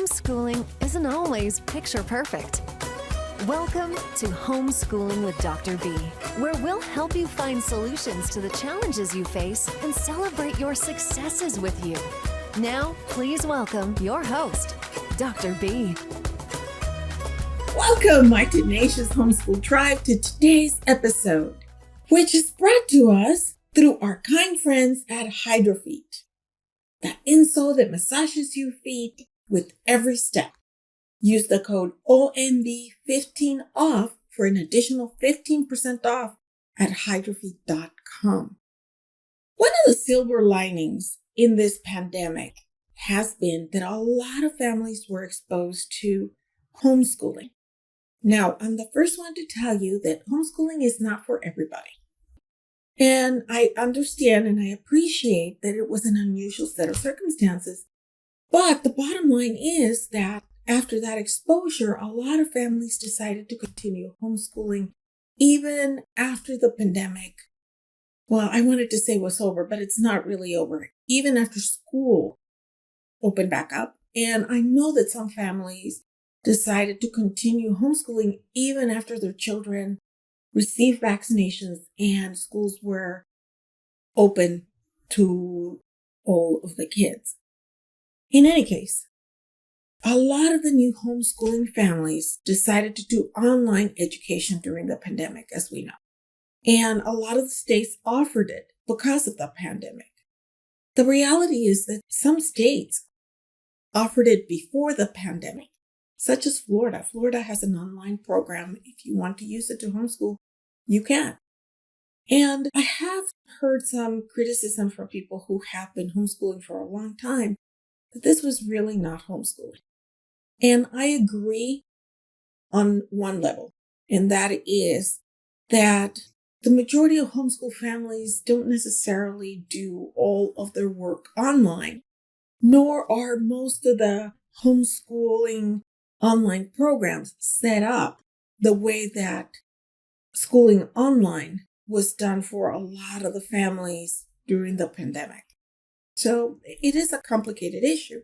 homeschooling isn't always picture perfect. Welcome to Homeschooling with Dr. B, where we'll help you find solutions to the challenges you face and celebrate your successes with you. Now, please welcome your host, Dr. B. Welcome, my tenacious homeschool tribe, to today's episode, which is brought to us through our kind friends at HydroFeet, the insole that massages your feet with every step. Use the code OMB15OFF for an additional 15% off at hydrofeet.com. One of the silver linings in this pandemic has been that a lot of families were exposed to homeschooling. Now, I'm the first one to tell you that homeschooling is not for everybody. And I understand and I appreciate that it was an unusual set of circumstances. But the bottom line is that after that exposure, a lot of families decided to continue homeschooling even after the pandemic. Well, I wanted to say was over, but it's not really over. Even after school opened back up. And I know that some families decided to continue homeschooling even after their children received vaccinations and schools were open to all of the kids. In any case, a lot of the new homeschooling families decided to do online education during the pandemic, as we know. And a lot of the states offered it because of the pandemic. The reality is that some states offered it before the pandemic, such as Florida. Florida has an online program. If you want to use it to homeschool, you can. And I have heard some criticism from people who have been homeschooling for a long time that this was really not homeschooling. And I agree on one level, and that is that the majority of homeschool families don't necessarily do all of their work online, nor are most of the homeschooling online programs set up the way that schooling online was done for a lot of the families during the pandemic. So it is a complicated issue.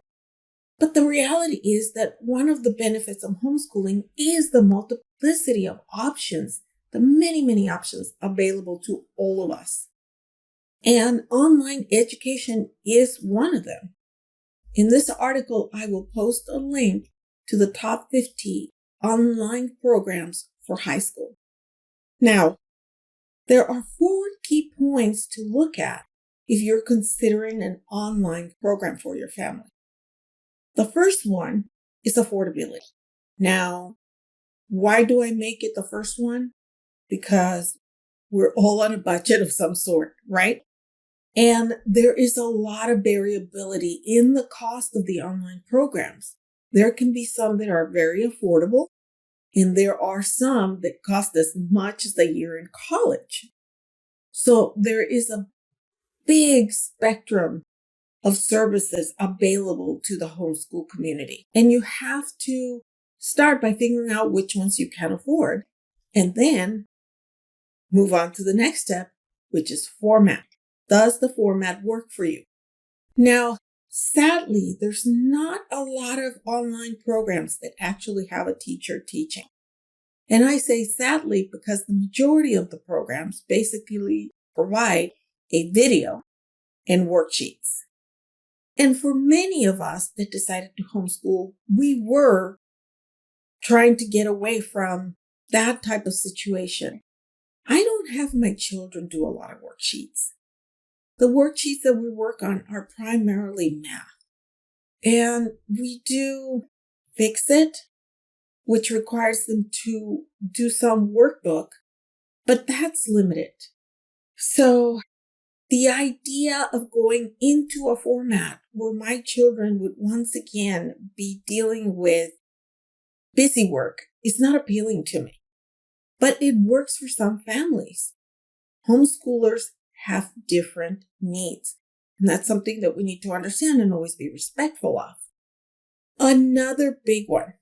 But the reality is that one of the benefits of homeschooling is the multiplicity of options, the many, many options available to all of us. And online education is one of them. In this article, I will post a link to the top 50 online programs for high school. Now, there are 4 key points to look at if you're considering an online program for your family. The first one is affordability. Now, why do I make it the first one? Because we're all on a budget of some sort, right? And there is a lot of variability in the cost of the online programs. There can be some that are very affordable, and there are some that cost as much as a year in college. So there is a big spectrum of services available to the homeschool community. And you have to start by figuring out which ones you can afford and then move on to the next step, which is format. Does the format work for you? Now, sadly, there's not a lot of online programs that actually have a teacher teaching. And I say sadly because the majority of the programs basically provide a video and worksheets. And for many of us that decided to homeschool, we were trying to get away from that type of situation. I don't have my children do a lot of worksheets. The worksheets that we work on are primarily math. And we do Fix It, which requires them to do some workbook, but that's limited. So the idea of going into a format where my children would once again be dealing with busy work is not appealing to me. But it works for some families. Homeschoolers have different needs. And that's something that we need to understand and always be respectful of. Another big one,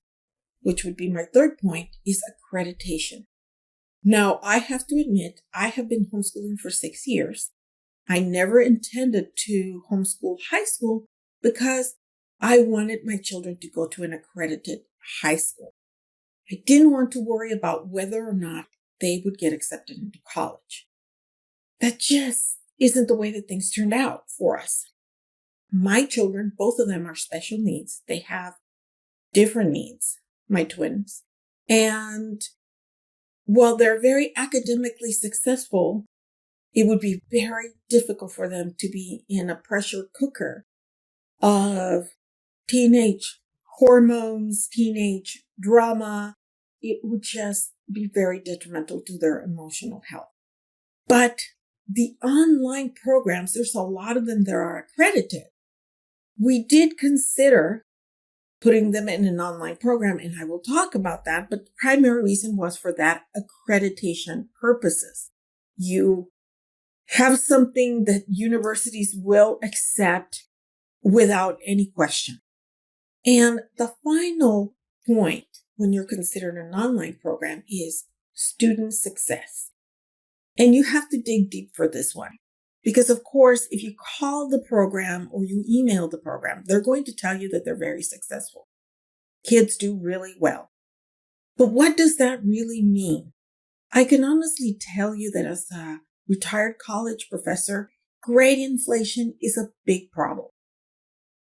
which would be my third point, is accreditation. Now, I have to admit, I have been homeschooling for 6 years. I never intended to homeschool high school because I wanted my children to go to an accredited high school. I didn't want to worry about whether or not they would get accepted into college. That just isn't the way that things turned out for us. My children, both of them are special needs. They have different needs, my twins. And while they're very academically successful, it would be very difficult for them to be in a pressure cooker of teenage hormones, teenage drama. It would just be very detrimental to their emotional health. But the online programs, there's a lot of them that are accredited. We did consider putting them in an online program, and I will talk about that, but the primary reason was for that accreditation purposes. You have something that universities will accept without any question. And the final point when you're considering an online program is student success. And you have to dig deep for this one. Because of course, if you call the program or you email the program, they're going to tell you that they're very successful. Kids do really well. But what does that really mean? I can honestly tell you that as a retired college professor, grade inflation is a big problem.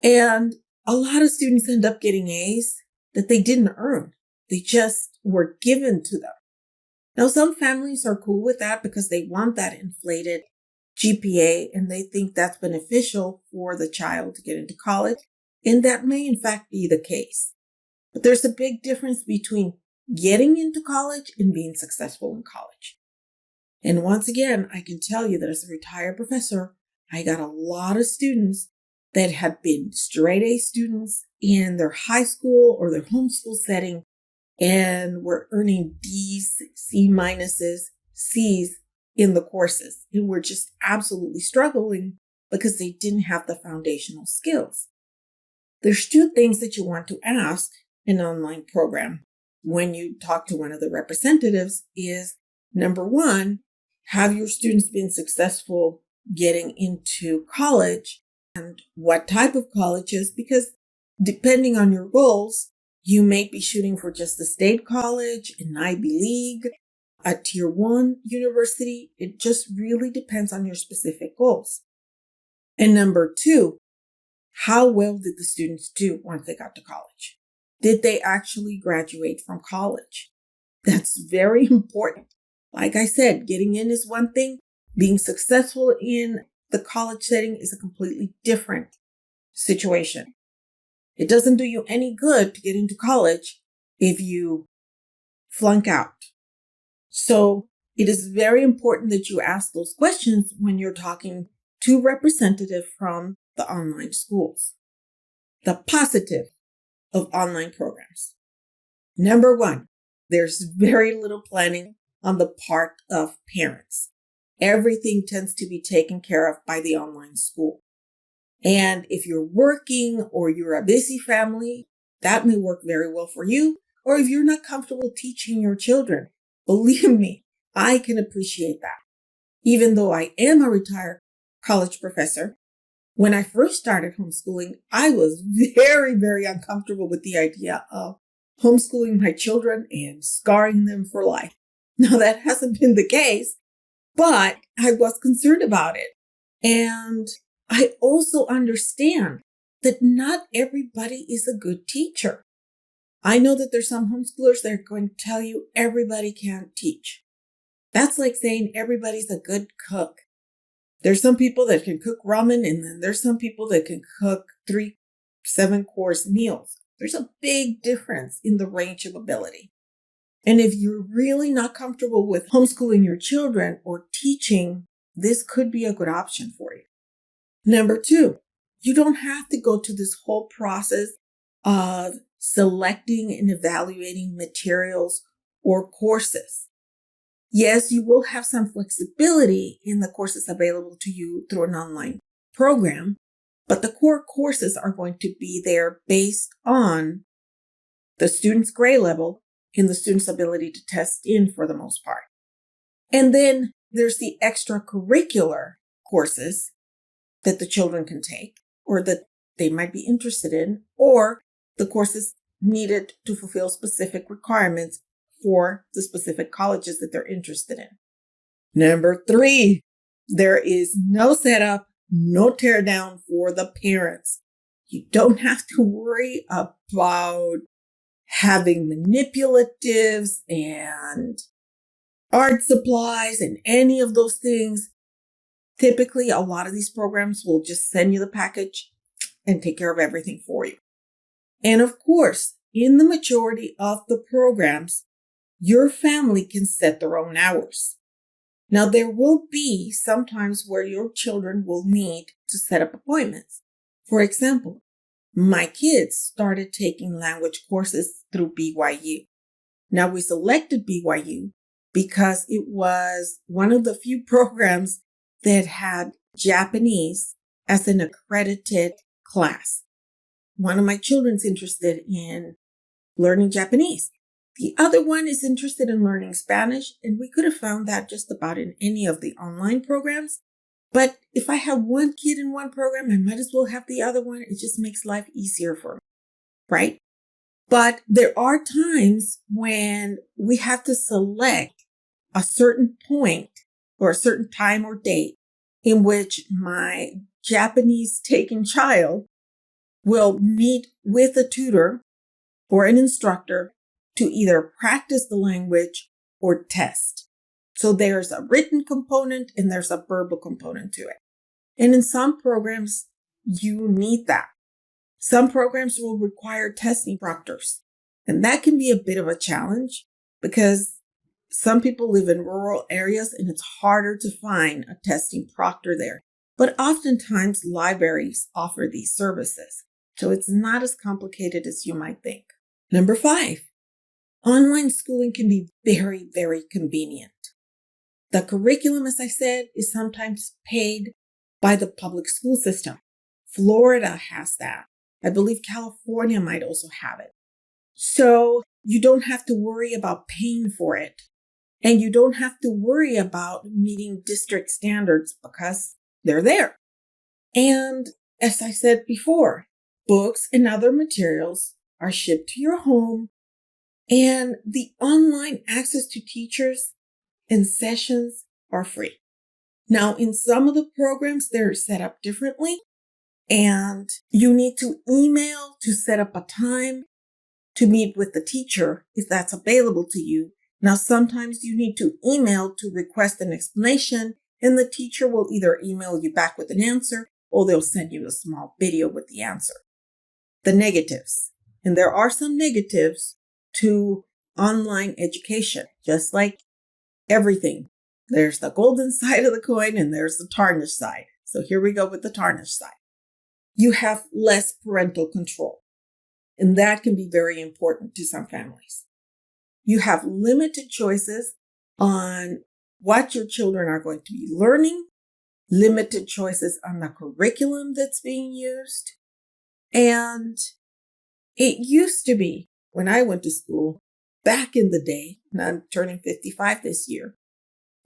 And a lot of students end up getting A's that they didn't earn. They just were given to them. Now, some families are cool with that because they want that inflated GPA and they think that's beneficial for the child to get into college. And that may in fact be the case. But there's a big difference between getting into college and being successful in college. And once again, I can tell you that as a retired professor, I got a lot of students that had been straight A students in their high school or their homeschool setting and were earning D's, C minuses, C's in the courses. And were just absolutely struggling because they didn't have the foundational skills. There's two things that you want to ask an online program when you talk to one of the representatives is, number one, have your students been successful getting into college and what type of colleges? Because depending on your goals, you may be shooting for just a state college, an Ivy League, a tier 1 university. It just really depends on your specific goals. And number two, how well did the students do once they got to college? Did they actually graduate from college? That's very important. Like I said, getting in is one thing. Being successful in the college setting is a completely different situation. It doesn't do you any good to get into college if you flunk out. So it is very important that you ask those questions when you're talking to representatives from the online schools. The positive of online programs. Number one, there's very little planning on the part of parents. Everything tends to be taken care of by the online school. And if you're working or you're a busy family, that may work very well for you. Or if you're not comfortable teaching your children, believe me, I can appreciate that. Even though I am a retired college professor, when I first started homeschooling, I was very, very uncomfortable with the idea of homeschooling my children and scarring them for life. Now, that hasn't been the case, but I was concerned about it. And I also understand that not everybody is a good teacher. I know that there's some homeschoolers that are going to tell you everybody can't teach. That's like saying everybody's a good cook. There's some people that can cook ramen, and then there's some people that can cook 3 7-course meals. There's a big difference in the range of ability. And if you're really not comfortable with homeschooling your children or teaching, this could be a good option for you. Number two, you don't have to go to this whole process of selecting and evaluating materials or courses. Yes, you will have some flexibility in the courses available to you through an online program, but the core courses are going to be there based on the student's grade level and the student's ability to test in for the most part. And then there's the extracurricular courses that the children can take or that they might be interested in, or the courses needed to fulfill specific requirements for the specific colleges that they're interested in. Number 3, there is no setup, no teardown for the parents. You don't have to worry about having manipulatives and art supplies and any of those things. Typically, a lot of these programs will just send you the package and take care of everything for you. And of course, in the majority of the programs, your family can set their own hours. Now, there will be some times where your children will need to set up appointments. For example, my kids started taking language courses through BYU. Now, we selected BYU because it was one of the few programs that had Japanese as an accredited class. One of my children's interested in learning Japanese. The other one is interested in learning Spanish, and we could have found that just about in any of the online programs. But if I have one kid in one program, I might as well have the other one. It just makes life easier for me, right? But there are times when we have to select a certain point or a certain time or date in which my Japanese taking child will meet with a tutor or an instructor to either practice the language or test. So there's a written component and there's a verbal component to it. And in some programs, you need that. Some programs will require testing proctors. And that can be a bit of a challenge because some people live in rural areas and it's harder to find a testing proctor there. But oftentimes libraries offer these services. So it's not as complicated as you might think. Number 5, online schooling can be very, very convenient. The curriculum, as I said, is sometimes paid by the public school system. Florida has that. I believe California might also have it. So you don't have to worry about paying for it. And you don't have to worry about meeting district standards because they're there. And as I said before, books and other materials are shipped to your home, and the online access to teachers and sessions are free. Now, in some of the programs, they're set up differently, and you need to email to set up a time to meet with the teacher if that's available to you. Now, sometimes you need to email to request an explanation, and the teacher will either email you back with an answer or they'll send you a small video with the answer. The negatives. And there are some negatives to online education, just like everything. There's the golden side of the coin and there's the tarnished side. So here we go with the tarnished side. You have less parental control, and that can be very important to some families. You have limited choices on what your children are going to be learning, limited choices on the curriculum that's being used. And it used to be, when I went to school, back in the day, and I'm turning 55 this year,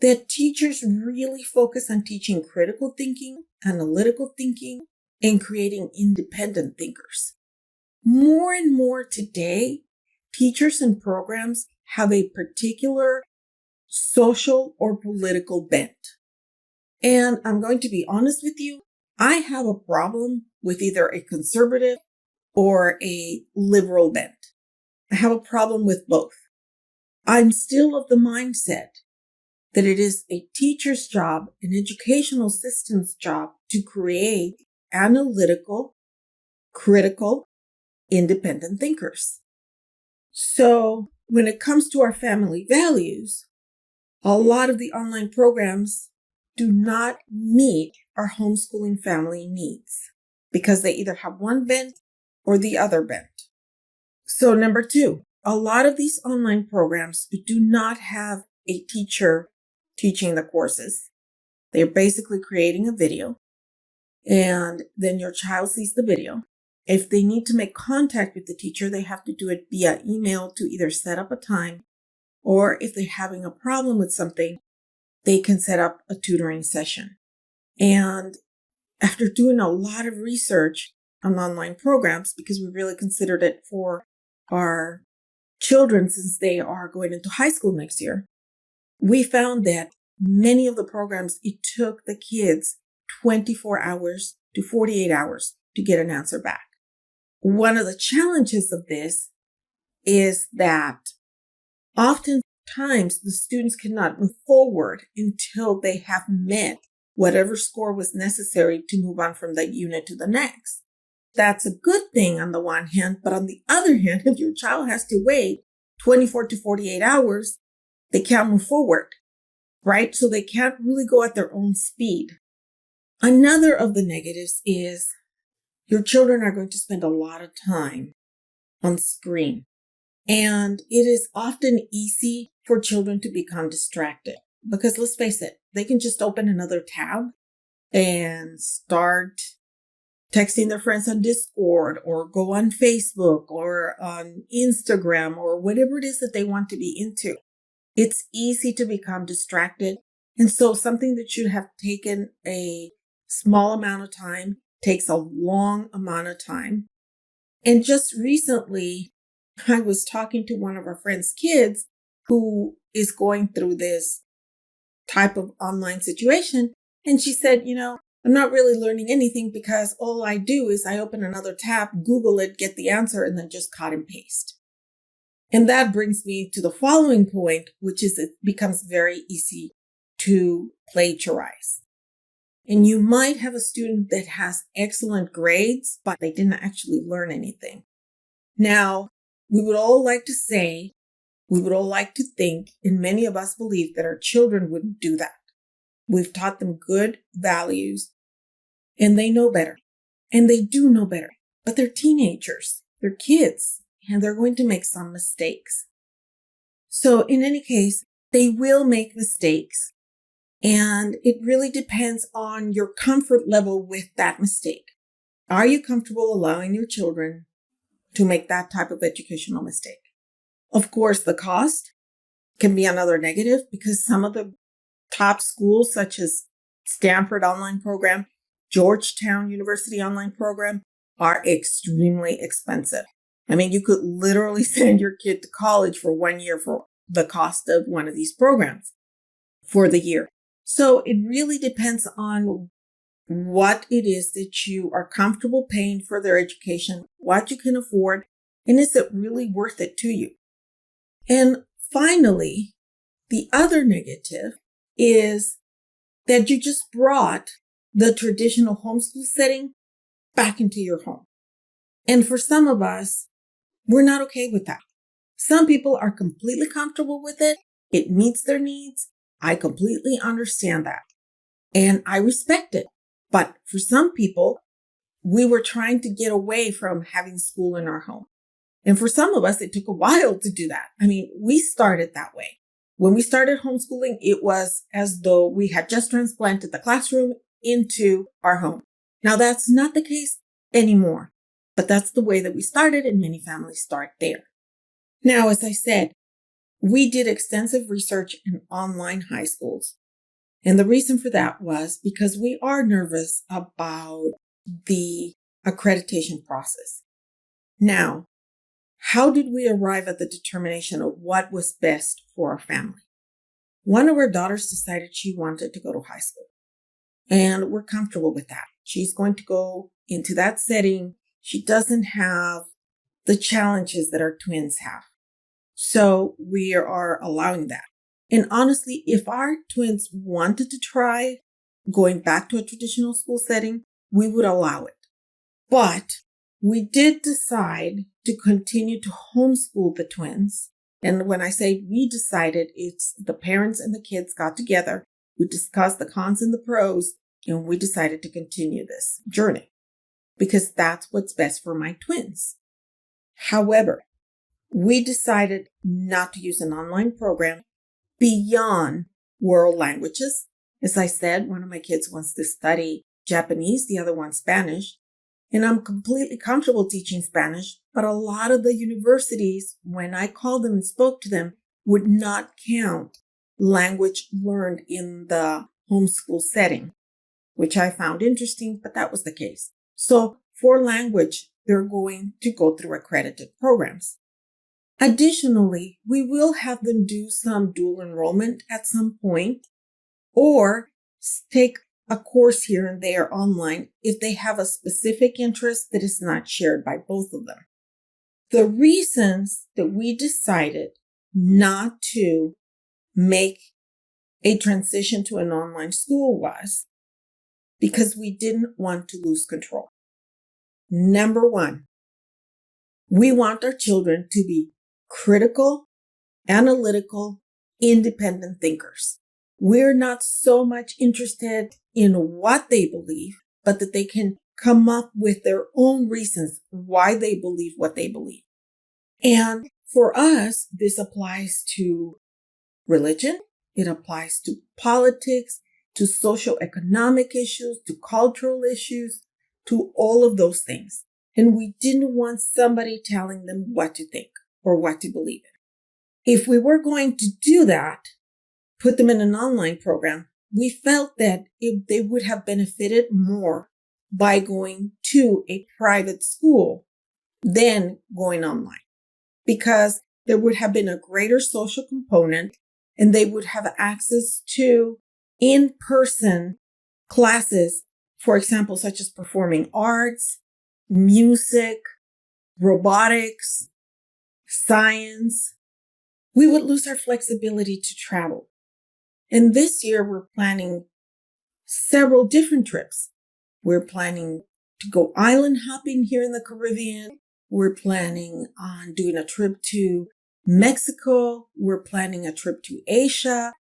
that teachers really focus on teaching critical thinking, analytical thinking, and creating independent thinkers. More and more today, teachers and programs have a particular social or political bent. And I'm going to be honest with you, I have a problem with either a conservative or a liberal bent. I have a problem with both. I'm still of the mindset that it is a teacher's job, an educational system's job to create analytical, critical, independent thinkers. So when it comes to our family values, a lot of the online programs do not meet our homeschooling family needs because they either have one bent or the other bent. So number 2, a lot of these online programs do not have a teacher teaching the courses. They're basically creating a video, and then your child sees the video. If they need to make contact with the teacher, they have to do it via email to either set up a time, or if they're having a problem with something, they can set up a tutoring session. And after doing a lot of research, on online programs because we really considered it for our children since they are going into high school next year. We found that many of the programs, it took the kids 24 hours to 48 hours to get an answer back. One of the challenges of this is that oftentimes the students cannot move forward until they have met whatever score was necessary to move on from that unit to the next. That's a good thing on the one hand, but on the other hand, if your child has to wait 24 to 48 hours, they can't move forward, right? So they can't really go at their own speed. Another of the negatives is your children are going to spend a lot of time on screen. And it is often easy for children to become distracted because let's face it, they can just open another tab and start texting their friends on Discord or go on Facebook or on Instagram or whatever it is that they want to be into. It's easy to become distracted. And so something that should have taken a small amount of time takes a long amount of time. And just recently, I was talking to one of our friends' kids who is going through this type of online situation. And she said, I'm not really learning anything because all I do is I open another tab, Google it, get the answer, and then just cut and paste. And that brings me to the following point, which is it becomes very easy to plagiarize. And you might have a student that has excellent grades, but they didn't actually learn anything. Now, we would all like to say, we would all like to think, and many of us believe that our children wouldn't do that. We've taught them good values, and they know better. And they do know better. But they're teenagers, they're kids, and they're going to make some mistakes. So in any case, they will make mistakes. And it really depends on your comfort level with that mistake. Are you comfortable allowing your children to make that type of educational mistake? Of course, the cost can be another negative because some of the top schools, such as Stanford online program, Georgetown University online program, are extremely expensive. I mean, you could literally send your kid to college for 1 year for the cost of one of these programs for the year. So it really depends on what it is that you are comfortable paying for their education, what you can afford, and is it really worth it to you? And finally, the other negative is that you just brought the traditional homeschool setting back into your home. And for some of us, we're not okay with that. Some people are completely comfortable with it. It meets their needs. I completely understand that. And I respect it. But for some people, we were trying to get away from having school in our home. And for some of us, it took a while to do that. I mean, we started that way. When we started homeschooling, it was as though we had just transplanted the classroom into our home. Now, that's not the case anymore, but that's the way that we started, and many families start there. Now, as I said, we did extensive research in online high schools. And the reason for that was because we are nervous about the accreditation process. Now, how did we arrive at the determination of what was best for our family? One of our daughters decided she wanted to go to high school, and we're comfortable with that. She's going to go into that setting. She doesn't have the challenges that our twins have. So we are allowing that. And honestly, if our twins wanted to try going back to a traditional school setting, we would allow it. But we did decide to continue to homeschool the twins. And when I say we decided, it's the parents and the kids got together. We discussed the cons and the pros, and we decided to continue this journey because that's what's best for my twins. However, we decided not to use an online program beyond world languages. As I said, one of my kids wants to study Japanese, the other one Spanish. And I'm completely comfortable teaching Spanish, but a lot of the universities, when I called them and spoke to them, would not count language learned in the homeschool setting, which I found interesting, but that was the case. So for language, they're going to go through accredited programs. Additionally, we will have them do some dual enrollment at some point or take a course here and there online if they have a specific interest that is not shared by both of them. The reasons that we decided not to make a transition to an online school was because we didn't want to lose control. Number one, we want our children to be critical, analytical, independent thinkers. We're not so much interested in what they believe, but that they can come up with their own reasons why they believe what they believe. And for us, this applies to religion. It applies to politics, to social economic issues, to cultural issues, to all of those things. And we didn't want somebody telling them what to think or what to believe in. If we were going to do that, put them in an online program, we felt that they would have benefited more by going to a private school than going online, because there would have been a greater social component and they would have access to in-person classes, for example, such as performing arts, music, robotics, science. We would lose our flexibility to travel. And this year we're planning several different trips. We're planning to go island hopping here in the Caribbean. We're planning on doing a trip to Mexico. We're planning a trip to Asia.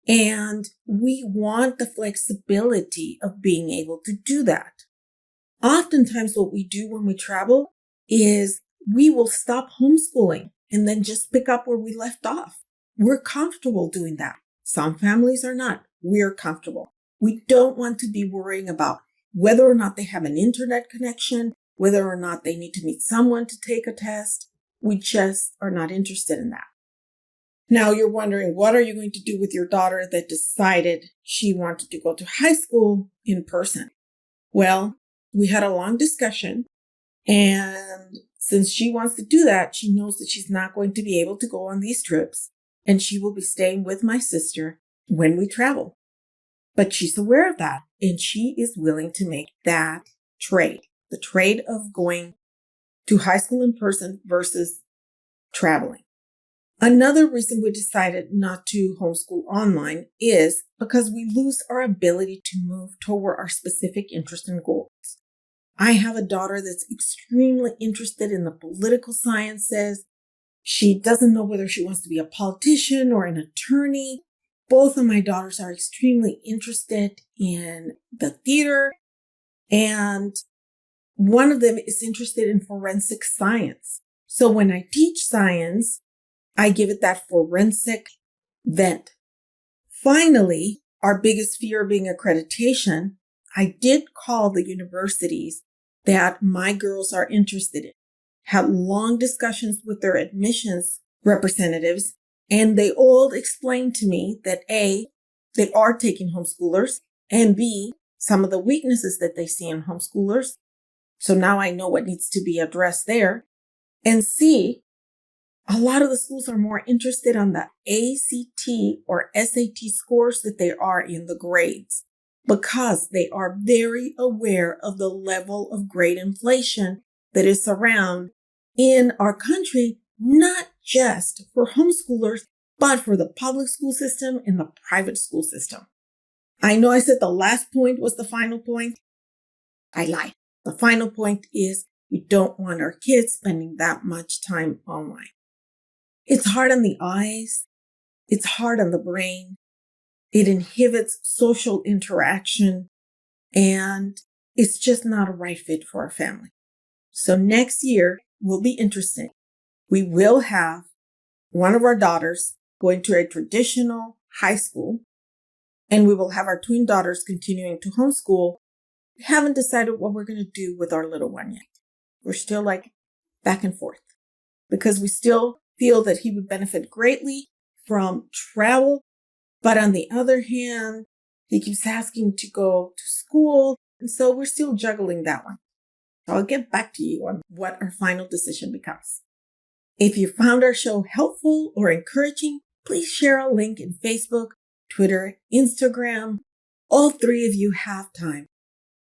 And we want the flexibility of being able to do that. Oftentimes what we do when we travel is we will stop homeschooling and then just pick up where we left off. We're comfortable doing that. Some families are not. We're comfortable. We don't want to be worrying about whether or not they have an internet connection, whether or not they need to meet someone to take a test. We just are not interested in that. Now you're wondering, what are you going to do with your daughter that decided she wanted to go to high school in person? Well, we had a long discussion, and since she wants to do that, she knows that she's not going to be able to go on these trips, and she will be staying with my sister when we travel. But she's aware of that, and she is willing to make that trade, the trade of going to high school in person versus traveling. Another reason we decided not to homeschool online is because we lose our ability to move toward our specific interests and goals. I have a daughter that's extremely interested in the political sciences. She doesn't know whether she wants to be a politician or an attorney. Both of my daughters are extremely interested in the theater, and one of them is interested in forensic science. So when I teach science, I give it that forensic bent. Finally, our biggest fear being accreditation, I did call the universities that my girls are interested in, had long discussions with their admissions representatives, and they all explained to me that A, they are taking homeschoolers, and B, some of the weaknesses that they see in homeschoolers. So now I know what needs to be addressed there. And C, a lot of the schools are more interested on the ACT or SAT scores that they are in the grades, because they are very aware of the level of grade inflation that is around in our country, not just for homeschoolers, but for the public school system and the private school system. I know I said the last point was the final point. I lied. The final point is we don't want our kids spending that much time online. It's hard on the eyes. It's hard on the brain. It inhibits social interaction, and it's just not a right fit for our family. So next year will be interesting. We will have one of our daughters going to a traditional high school, and we will have our twin daughters continuing to homeschool. We haven't decided what we're going to do with our little one yet. We're still like back and forth, because we still feel that he would benefit greatly from travel. But on the other hand, he keeps asking to go to school. And so we're still juggling that one. So I'll get back to you on what our final decision becomes. If you found our show helpful or encouraging, please share a link in Facebook, Twitter, Instagram. All three of you have time.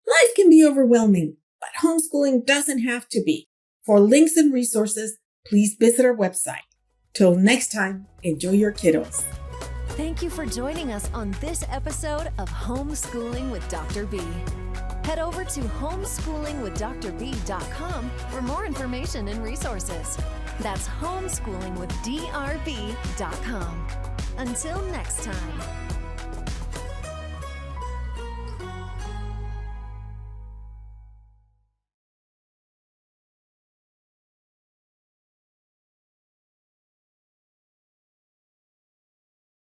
Life can be overwhelming, but homeschooling doesn't have to be. For links and resources, please visit our website. Till next time, enjoy your kiddos. Thank you for joining us on this episode of Homeschooling with Dr. B. Head over to homeschoolingwithdrb.com for more information and resources. That's homeschoolingwithdrb.com. Until next time.